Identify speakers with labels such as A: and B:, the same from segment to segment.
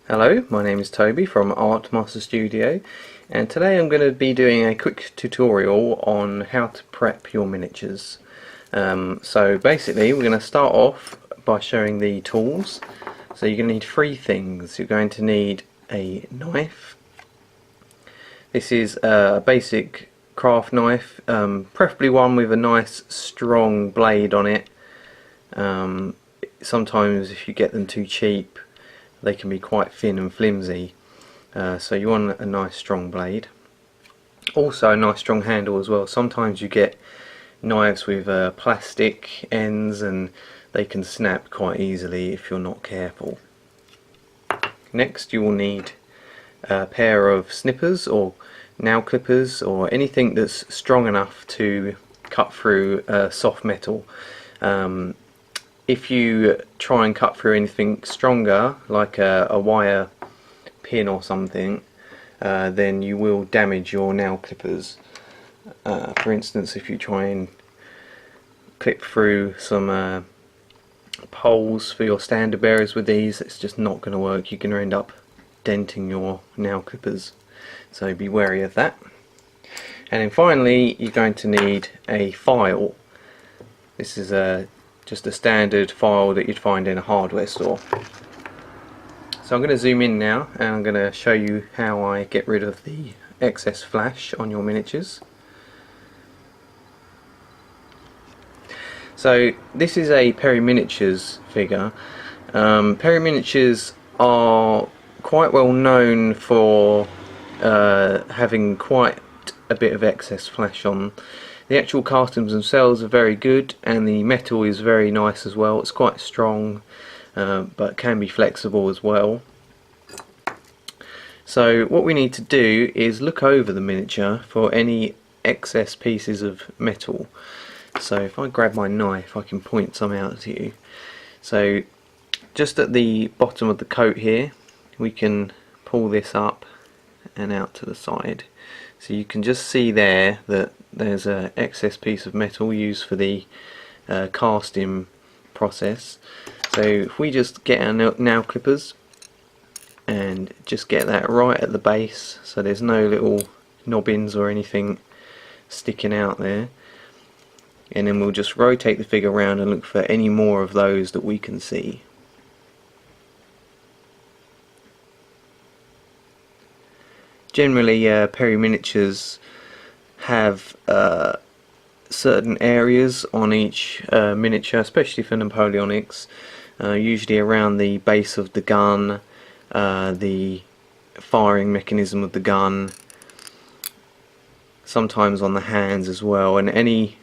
A: Hello, my name is Toby from Artmaster Studio, and today I'm going to be doing a quick tutorial on how to prep your miniatures. So basically we're going to start off by showing the tools. So you're going to need three things. You're going to need a knife. This is a basic craft knife, preferably one with a nice strong blade on it. Sometimes if you get them too cheap, they can be quite thin and flimsy, so you want a nice strong blade. Also a nice strong handle as well. Sometimes you get knives with plastic ends and they can snap quite easily if you're not careful. Next you will need a pair of snippers or nail clippers or anything that's strong enough to cut through soft metal. If you try and cut through anything stronger, like a wire pin or something, then you will damage your nail clippers. For instance, if you try and clip through some poles for your standard bearers with these, it's just not going to work. You're going to end up denting your nail clippers, so be wary of that. And then finally you're going to need a file. This is just a standard file that you'd find in a hardware store. So I'm going to zoom in now and I'm going to show you how I get rid of the excess flash on your miniatures. So this is a Perry Miniatures figure. Perry Miniatures are quite well known for having quite a bit of excess flash on. The actual castings themselves are very good, and the metal is very nice as well. It's quite strong, but can be flexible as well. So what we need to do is look over the miniature for any excess pieces of metal. So if I grab my knife, I can point some out to you. So just at the bottom of the coat here, we can pull this up and out to the side. So you can just see there that there's an excess piece of metal used for the casting process. So if we just get our nail clippers and just get that right at the base, so there's no little knobbins or anything sticking out there, and then we'll just rotate the figure around and look for any more of those that we can see. Generally Perry Miniatures have certain areas on each miniature, especially for Napoleonics, usually around the base of the gun, the firing mechanism of the gun, sometimes on the hands as well, and any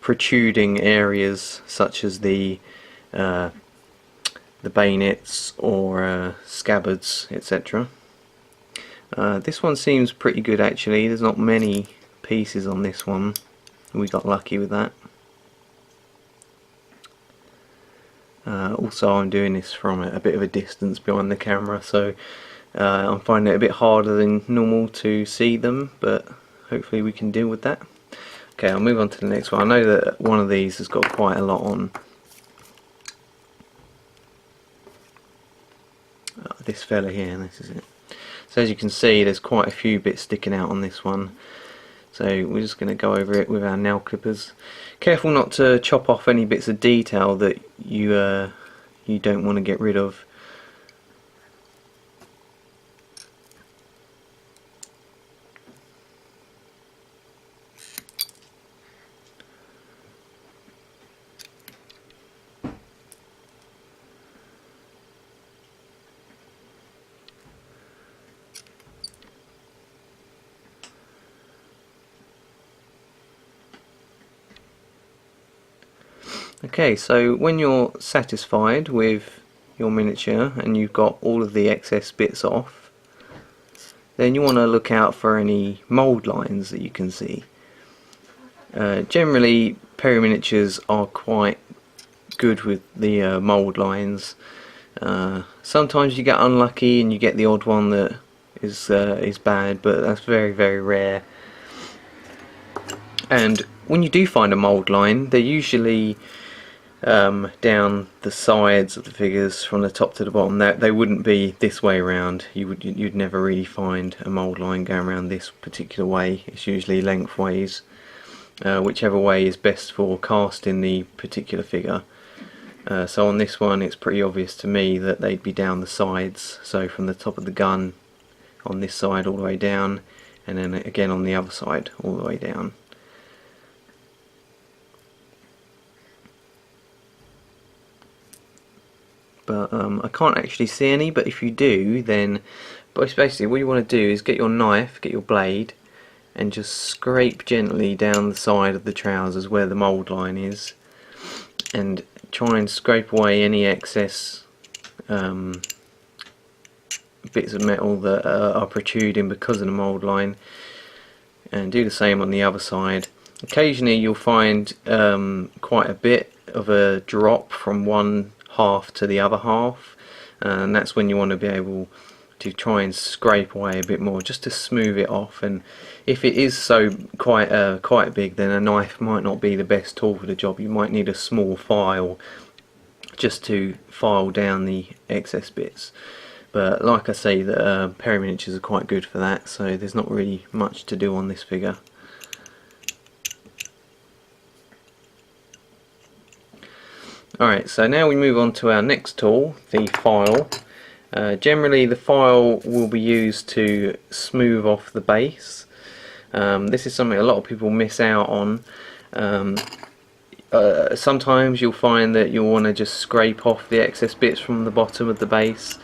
A: protruding areas such as the bayonets or scabbards, etc. This one seems pretty good actually. There's not many pieces on this one. We got lucky with that. Also I'm doing this from a bit of a distance behind the camera, so I'm finding it a bit harder than normal to see them, but hopefully we can deal with that. Okay, I'll move on to the next one. I know that one of these has got quite a lot on. This fella here, this is it. So as you can see, there's quite a few bits sticking out on this one. So we're just going to go over it with our nail clippers. Careful not to chop off any bits of detail that you don't want to get rid of. Okay, so when you're satisfied with your miniature and you've got all of the excess bits off, then you want to look out for any mould lines that you can see. Generally Perry Miniatures are quite good with the mould lines. Sometimes you get unlucky and you get the odd one that is bad, but that's very, very rare. And when you do find a mould line, they're usually down the sides of the figures from the top to the bottom. They wouldn't be this way around. You'd never really find a mould line going around this particular way. It's usually lengthways, whichever way is best for casting the particular figure. So on this one it's pretty obvious to me that they'd be down the sides, so from the top of the gun on this side all the way down, and then again on the other side all the way down. But I can't actually see any, but if you do, then basically what you want to do is get your knife, get your blade, and just scrape gently down the side of the trousers where the mould line is, and try and scrape away any excess bits of metal that are protruding because of the mould line, and do the same on the other side. Occasionally you'll find quite a bit of a drop from one half to the other half, and that's when you want to be able to try and scrape away a bit more just to smooth it off. And if it is quite big, then a knife might not be the best tool for the job. You might need a small file just to file down the excess bits, but like I say, the Perry miniatures are quite good for that, so there's not really much to do on this figure. Alright, so now we move on to our next tool, the file. Generally the file will be used to smooth off the base. This is something a lot of people miss out on. Sometimes you'll find that you'll want to just scrape off the excess bits from the bottom of the base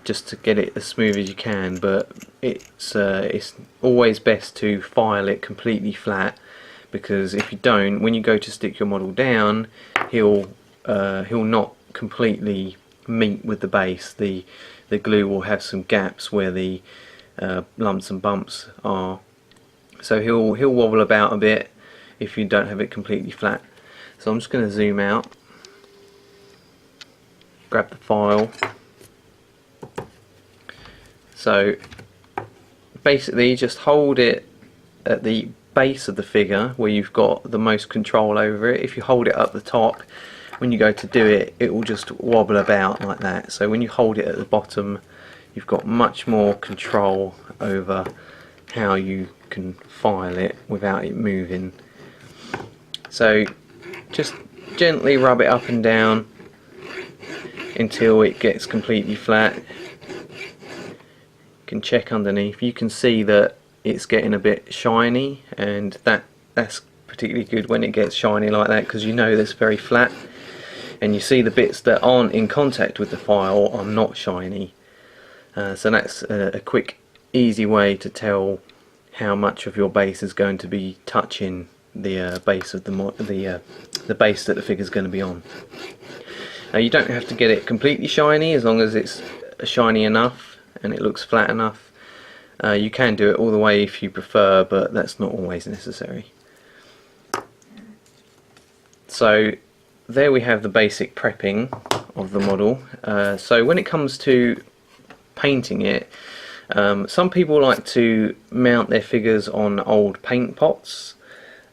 A: just to get it as smooth as you can, but it's always best to file it completely flat, because if you don't, when you go to stick your model down, he'll not completely meet with the base. The glue will have some gaps where the lumps and bumps are, so he'll wobble about a bit if you don't have it completely flat. So I'm just going to zoom out, grab the file. So basically just hold it at the base of the figure where you've got the most control over it. If you hold it up the top, when you go to do it, it will just wobble about like that. So when you hold it at the bottom, you've got much more control over how you can file it without it moving. So just gently rub it up and down until it gets completely flat. You can check underneath. You can see that it's getting a bit shiny, and that's particularly good when it gets shiny like that, because you know that's very flat, and you see the bits that aren't in contact with the file are not shiny. So that's a quick, easy way to tell how much of your base is going to be touching the base of the base that the figure is going to be on. Now you don't have to get it completely shiny, as long as it's shiny enough and it looks flat enough. You can do it all the way if you prefer, but that's not always necessary. So there we have the basic prepping of the model. So when it comes to painting it, some people like to mount their figures on old paint pots,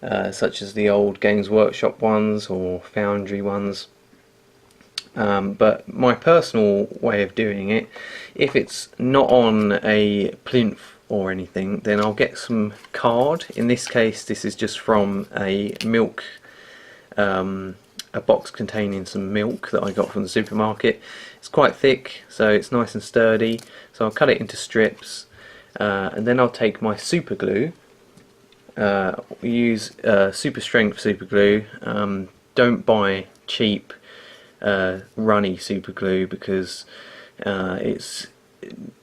A: such as the old Games Workshop ones or Foundry ones. But my personal way of doing it, if it's not on a plinth or anything, then I'll get some card. In this case, this is just from a milk, a box containing some milk that I got from the supermarket. It's quite thick, so it's nice and sturdy. So I'll cut it into strips, and then I'll take my super glue. Use super strength super glue. Don't buy cheap runny super glue, because it's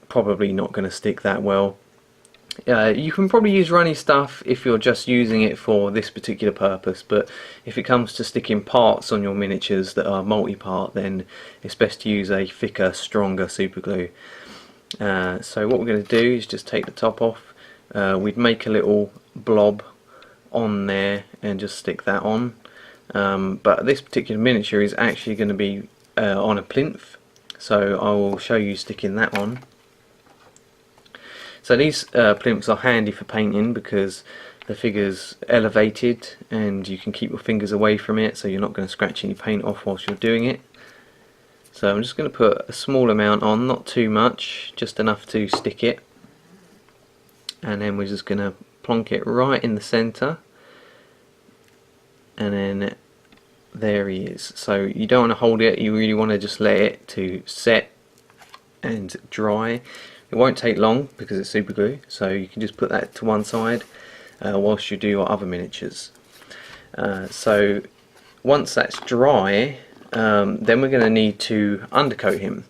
A: probably not going to stick that well. You can probably use runny stuff if you're just using it for this particular purpose, but if it comes to sticking parts on your miniatures that are multi-part, then it's best to use a thicker, stronger super glue. So what we're going to do is just take the top off. We'd make a little blob on there and just stick that on. But this particular miniature is actually going to be on a plinth, so I will show you sticking that on. So these plinths are handy for painting, because the figure's elevated and you can keep your fingers away from it, so you're not going to scratch any paint off whilst you're doing it. So I'm just going to put a small amount on, not too much, just enough to stick it, and then we're just going to plonk it right in the centre, and then there he is. So you don't want to hold it, you really want to just let it to set and dry. It won't take long because it's super glue, so you can just put that to one side whilst you do your other miniatures. So once that's dry, then we're going to need to undercoat him,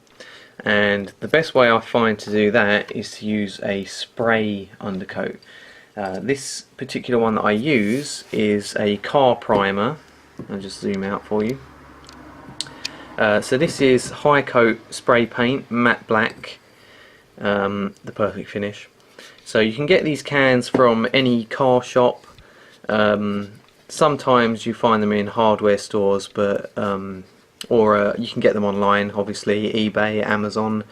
A: and the best way I find to do that is to use a spray undercoat. This particular one that I use is a car primer. I'll just zoom out for you. So this is high coat spray paint, matte black, the perfect finish. So you can get these cans from any car shop. Sometimes you find them in hardware stores, but or you can get them online, obviously, eBay, Amazon,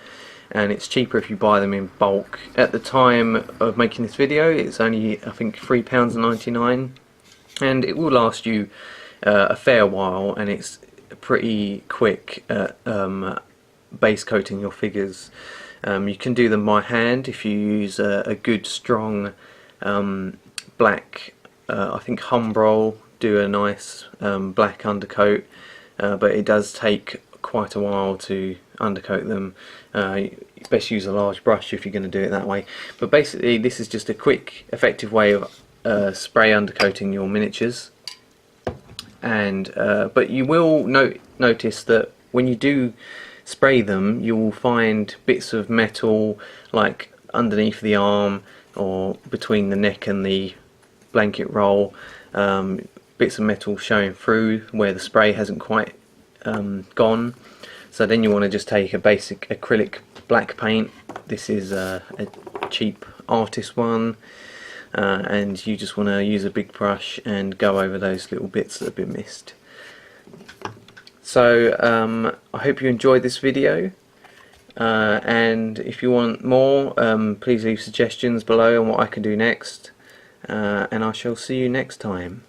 A: and it's cheaper if you buy them in bulk. At the time of making this video, it's only, I think, £3.99, and it will last you a fair while, and it's pretty quick at base coating your figures. You can do them by hand if you use a good strong black, I think Humbrol do a nice black undercoat, but it does take quite a while to undercoat them. Best use a large brush if you're going to do it that way. But basically this is just a quick, effective way of spray undercoating your miniatures. And but you will notice that when you do spray them, you will find bits of metal like underneath the arm or between the neck and the blanket roll, bits of metal showing through where the spray hasn't quite gone. So then you want to just take a basic acrylic black paint. This is a cheap artist one, and you just want to use a big brush and go over those little bits that have been missed. So I hope you enjoyed this video, and if you want more, please leave suggestions below on what I can do next, and I shall see you next time.